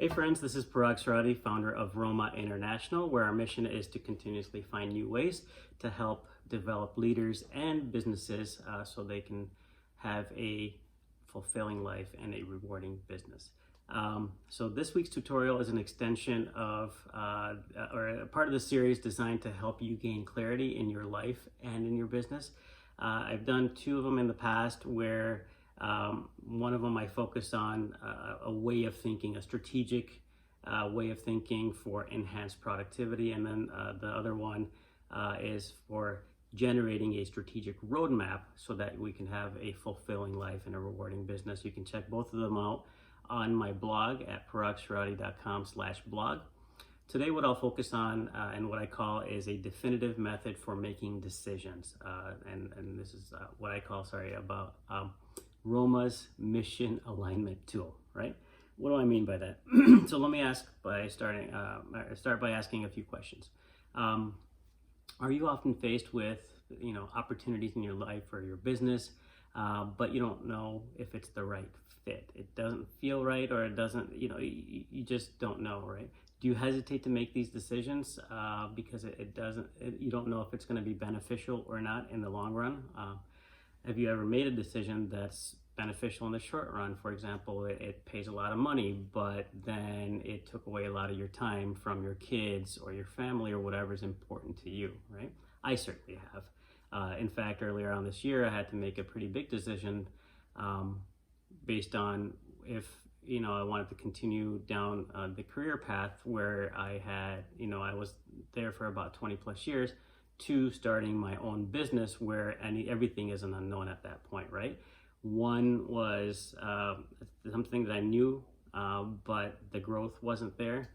Hey friends, this is Parag Sarati, founder of Roma International, where our mission is to continuously find new ways to help develop leaders and businesses so they can have a fulfilling life and a rewarding business. So this week's tutorial is an extension of, or a part of the series designed to help you gain clarity in your life and in your business. I've done two of them in the past where one of them I focus on a way of thinking, a strategic way of thinking for enhanced productivity. And then the other one is for generating a strategic roadmap so that we can have a fulfilling life and a rewarding business. You can check both of them out on my blog at paragsarati.com/blog. Today, what I'll focus on and what I call is a definitive method for making decisions. And this is what I call, about Roma's mission alignment tool, right? What do I mean by that? So let me start by asking a few questions. Are you often faced with, opportunities in your life or your business, but you don't know if it's the right fit? It doesn't feel right, or it doesn't, you just don't know, right? Do you hesitate to make these decisions because you don't know if it's going to be beneficial or not in the long run? Have you ever made a decision that's beneficial in the short run? For example, it pays a lot of money, but then it took away a lot of your time from your kids or your family or whatever is important to you, right? I certainly have. In fact, earlier on this year, I had to make a pretty big decision based on if, I wanted to continue down the career path where I had, I was there for about 20 plus years, to starting my own business where everything is an unknown at that point, right? One was something that I knew, but the growth wasn't there.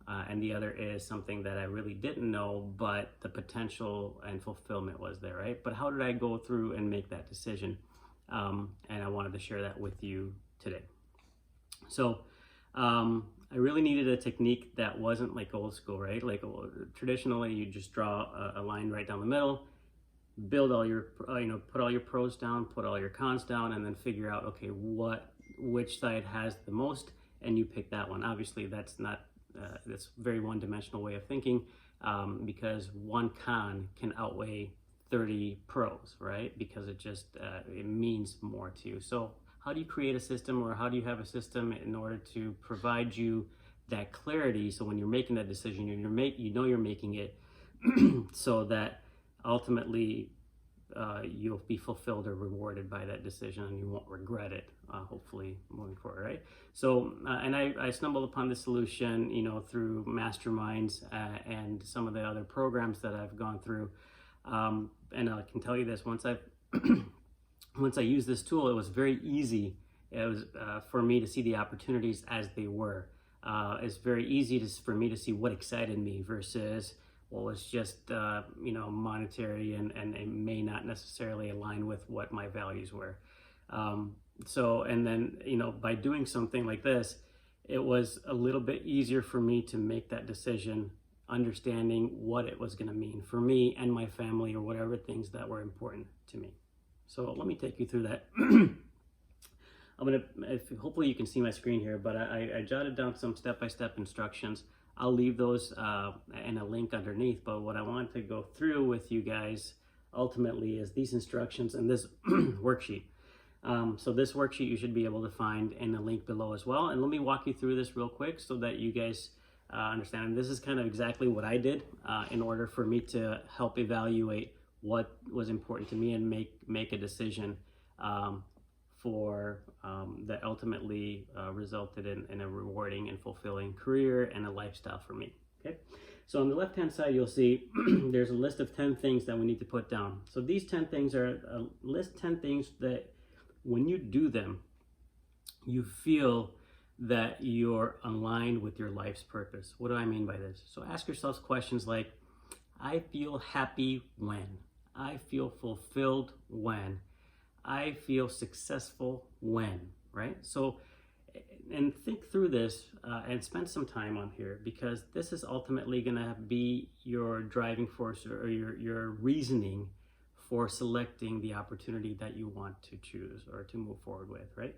And the other is something that I really didn't know, but the potential and fulfillment was there, right? But how did I go through and make that decision? And I wanted to share that with you today. So I really needed a technique that wasn't like old school, right? Like traditionally, you just draw a line right down the middle, build all your, put all your pros down, put all your cons down, and then figure out, okay, which side has the most, and you pick that one. Obviously, that's very one-dimensional way of thinking, because one con can outweigh 30 pros, right? Because it means more to you. So how do you create a system, or how do you have a system in order to provide you that clarity, so when you're making that decision, you're making it so that ultimately you'll be fulfilled or rewarded by that decision, and you won't regret it, hopefully, moving forward, right? So, and I stumbled upon this solution, through masterminds and some of the other programs that I've gone through. And I can tell you this, once I used this tool, it was very easy. It was for me to see the opportunities as they were. It's very easy for me to see what excited me versus what was just monetary and it may not necessarily align with what my values were. And then by doing something like this, it was a little bit easier for me to make that decision, understanding what it was going to mean for me and my family, or whatever things that were important to me. So let me take you through that. Hopefully you can see my screen here, but I jotted down some step-by-step instructions. I'll leave those and a link underneath, but what I want to go through with you guys ultimately is these instructions and this worksheet. So this worksheet you should be able to find in the link below as well. And let me walk you through this real quick so that you guys understand. And this is kind of exactly what I did in order for me to help evaluate what was important to me and make a decision that ultimately resulted in a rewarding and fulfilling career and a lifestyle for me. Okay, so on the left hand side you'll see there's a list of 10 things that we need to put down. So these 10 things are 10 things that when you do them, you feel that you're aligned with your life's purpose. What do I mean by this? So ask yourselves questions like, I feel happy when? I feel fulfilled when? I feel successful when, right? So, and think through this and spend some time on here, because this is ultimately gonna be your driving force or your reasoning for selecting the opportunity that you want to choose or to move forward with, right?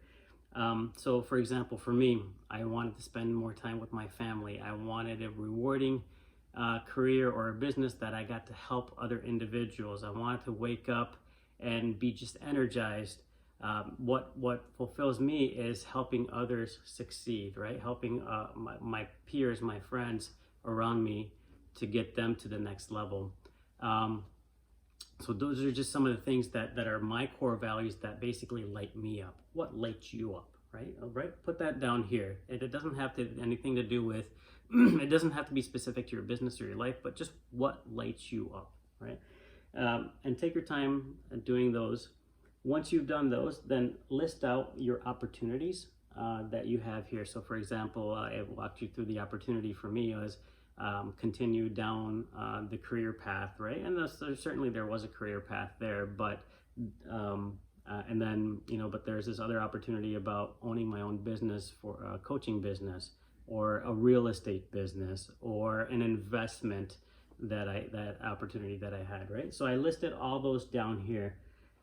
So for example, for me, I wanted to spend more time with my family. I wanted a rewarding career or a business that I got to help other individuals. I wanted to wake up and be just energized. What fulfills me is helping others succeed, right? Helping my peers, my friends around me to get them to the next level. So those are just some of the things that are my core values that basically light me up. What lights you up, right? All right, put that down here. It doesn't have to anything to do with, it doesn't have to be specific to your business or your life, but just what lights you up, right? And take your time doing those. Once you've done those, then list out your opportunities that you have here. So for example, I walked you through the opportunity for me was continue down the career path, right? And certainly there was a career path there, but and then, but there's this other opportunity about owning my own business for a coaching business or a real estate business or an investment that opportunity that I had, right? So I listed all those down here.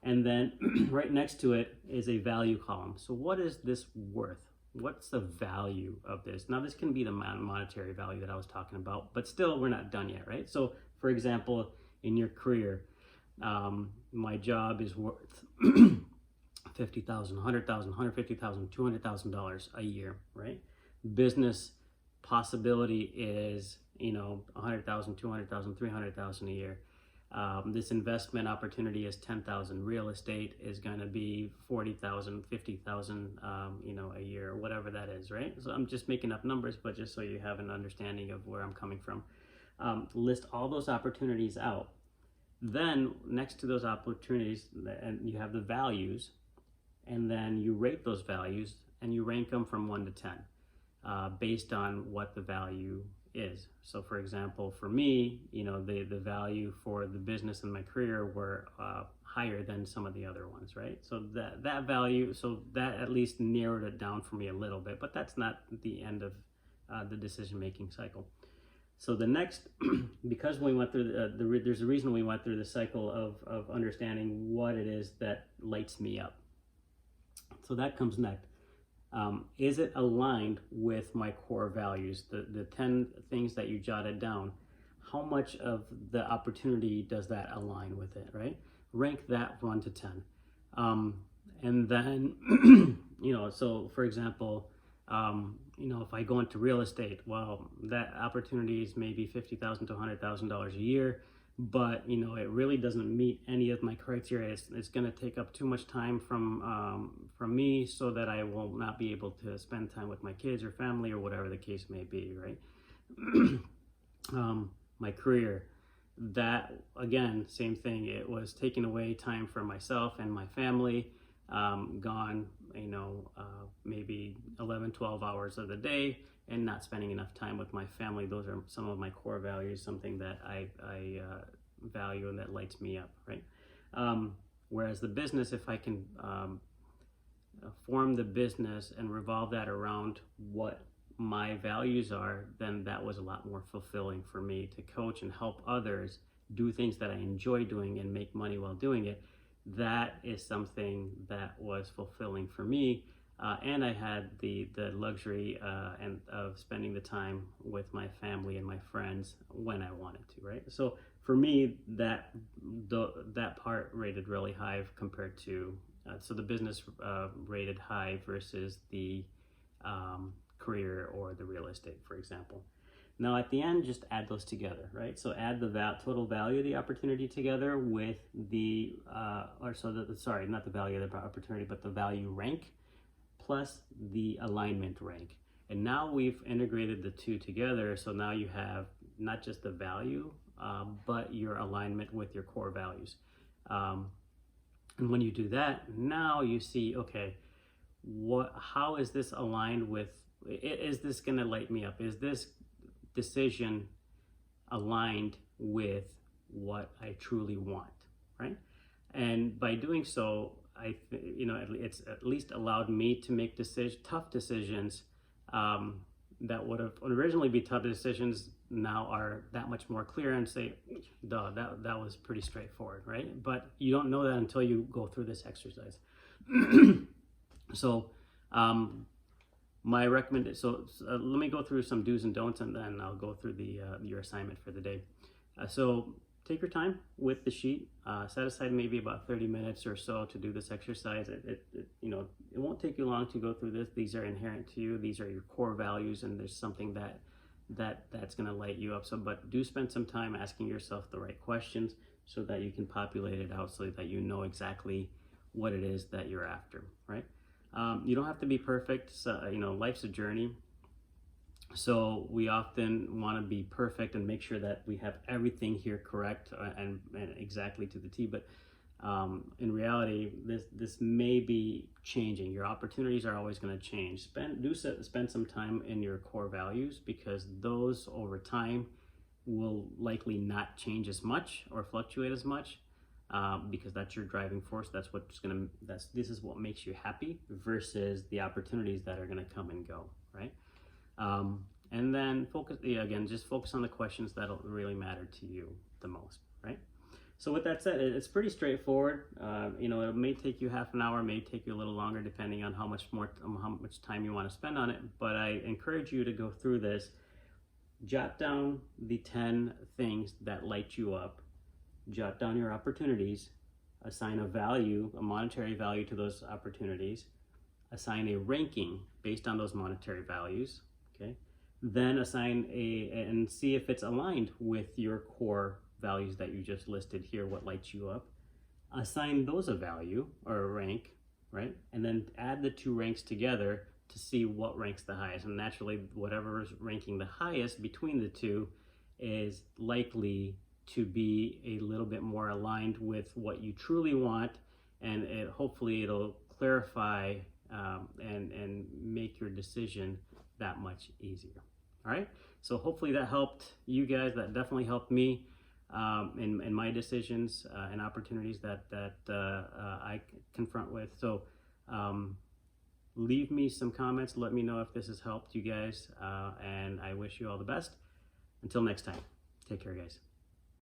And then right next to it is a value column. So what is this worth? What's the value of this? Now this can be the monetary value that I was talking about, but still we're not done yet, right? So for example, in your career, my job is worth $50,000, $100,000, $150,000, $200,000 a year, right? Business possibility is, $100,000, $200,000, $300,000 a year. This investment opportunity is $10,000. Real estate is going to be $40,000, $50,000, a year, or whatever that is, right? So I'm just making up numbers, but just so you have an understanding of where I'm coming from. List all those opportunities out. Then next to those opportunities, and you have the values, and then you rate those values and you rank them from 1 to 10 based on what the value is. So for example, for me, the value for the business and my career were higher than some of the other ones, right? So that value, so that at least narrowed it down for me a little bit, but that's not the end of the decision-making cycle. So the next, because we went through there's a reason we went through the cycle of understanding what it is that lights me up. So that comes next. Is it aligned with my core values? The 10 things that you jotted down, how much of the opportunity does that align with it, right? Rank that 1 to 10. And then, so for example, if I go into real estate, well, that opportunity is maybe $50,000 to $100,000 a year, but it really doesn't meet any of my criteria. It's going to take up too much time from me, so that I will not be able to spend time with my kids or family or whatever the case may be, right? My career, that again, same thing. It was taking away time from myself and my family. Gone, maybe 11, 12 hours of the day, and not spending enough time with my family. Those are some of my core values, something that I value and that lights me up, right? Whereas the business, if I can form the business and revolve that around what my values are, then that was a lot more fulfilling for me to coach and help others do things that I enjoy doing and make money while doing it. That is something that was fulfilling for me, and I had the luxury of spending the time with my family and my friends when I wanted to, right? So for me, that part rated really high compared to so the business rated high versus the career or the real estate, for example. Now at the end, just add those together, right? So add the total value of the opportunity together with the, not the value of the opportunity, but the value rank plus the alignment rank. And now we've integrated the two together. So now you have not just the value, but your alignment with your core values. And when you do that, now you see, okay, how is this aligned with, is this gonna light me up? Is this decision aligned with what I truly want, right? And by doing so, it's at least allowed me to make tough decisions that would have originally be tough decisions, now are that much more clear and say, duh, that was pretty straightforward, right? But you don't know that until you go through this exercise. So My recommendation. So let me go through some do's and don'ts, and then I'll go through the your assignment for the day. So take your time with the sheet. Set aside maybe about 30 minutes or so to do this exercise. It won't take you long to go through this. These are inherent to you. These are your core values, and there's something that's going to light you up. So, but do spend some time asking yourself the right questions so that you can populate it out, so that you know exactly what it is that you're after, right? You don't have to be perfect. So, life's a journey. So we often want to be perfect and make sure that we have everything here correct and exactly to the T. But in reality, this may be changing. Your opportunities are always going to change. Spend some time in your core values, because those over time will likely not change as much or fluctuate as much. Because that's your driving force. This is what makes you happy, versus the opportunities that are going to come and go, right? And then just focus on the questions that'll really matter to you the most, right? So with that said, it's pretty straightforward. It may take you half an hour, may take you a little longer, depending on how much time you want to spend on it. But I encourage you to go through this. Jot down the 10 things that light you up. Jot down your opportunities, assign a monetary value to those opportunities, assign a ranking based on those monetary values, okay? Then and see if it's aligned with your core values that you just listed here, what lights you up. Assign those a value or a rank, right? And then add the two ranks together to see what ranks the highest. And naturally, whatever is ranking the highest between the two is likely to be a little bit more aligned with what you truly want, and hopefully it'll clarify and make your decision that much easier. All right, so hopefully that helped you guys. That definitely helped me in my decisions and opportunities that I confront with. So leave me some comments. Let me know if this has helped you guys, and I wish you all the best. Until next time, take care, guys.